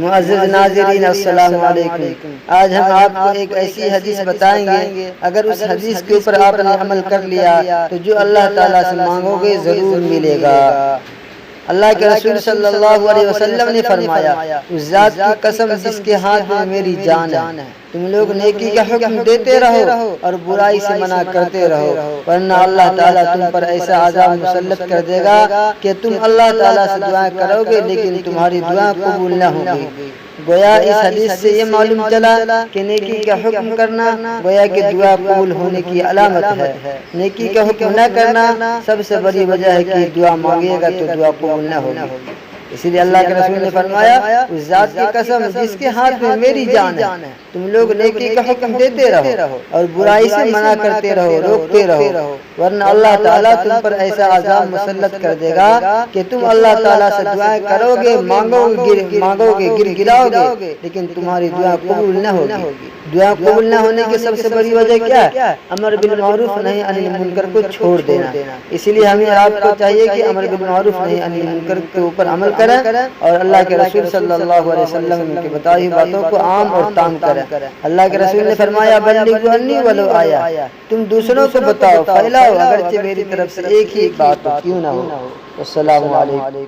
معزز ناظرین السلام علیکم، آج ہم آپ کو ایک ایسی حدیث بتائیں گے، اگر اس حدیث کے اوپر آپ نے عمل کر لیا تو جو اللہ تعالیٰ سے مانگو گے ضرور ملے گا۔ اللہ کے رسول صلی اللہ علیہ وسلم نے فرمایا، اس ذات کی قسم جس کے ہاتھ میں میری جان ہے، تم لوگ نیکی کا حکم دیتے رہو اور برائی سے منع کرتے رہو، ورنہ اللہ تعالیٰ تم پر ایسا عذاب مسلط کر دے گا کہ تم اللہ تعالیٰ سے دعائیں کرو گے لیکن تمہاری دعائیں قبول نہ ہوں گی۔ گویا اس حدیث سے یہ معلوم چلا کہ نیکی کا حکم کرنا گویا کہ دعا قبول ہونے کی علامت ہے۔ نیکی کا حکم نہ کرنا سب سے بڑی وجہ ہے کہ دعا مانگے گا تو دعا قبول نہ ہوگی۔ اسی لیے اللہ کے رسول نے فرمایا، اس ذات کی قسم جس کے ہاتھ میں میری جان ہے، تم لوگ نیکی کا حکم دیتے رہو اور برائی سے منع کرتے رہو، روکتے رہو، ورنہ اللہ تعالیٰ تم پر ایسا عذاب مسلط کر دے گا کہ تم اللہ تعالیٰ سے دعائیں کرو گے، مانگو گے، گر گراؤ گے، لیکن تمہاری دعا قبول نہ ہوگی۔ دعا قبول نہ ہونے کی سب سے بڑی وجہ کیا ہے؟ امر بالمعروف نہی عن المنکر کو چھوڑ دینا۔ اسی لیے ہمیں آپ کو چاہیے کہ امر بالمعروف نہی عن المنکر کے اوپر عمل کریں اور اللہ کے رسول صلی اللہ علیہ وسلم کی بتائی باتوں کو عام اور تام کریں۔ اللہ کے رسول نے فرمایا، بلغوا عنی ولو آیہ، تم دوسروں کو بتاؤ، پھیلاؤ، اگرچہ میری طرف سے ایک ہی بات کیوں نہ ہو۔ السلام علیکم۔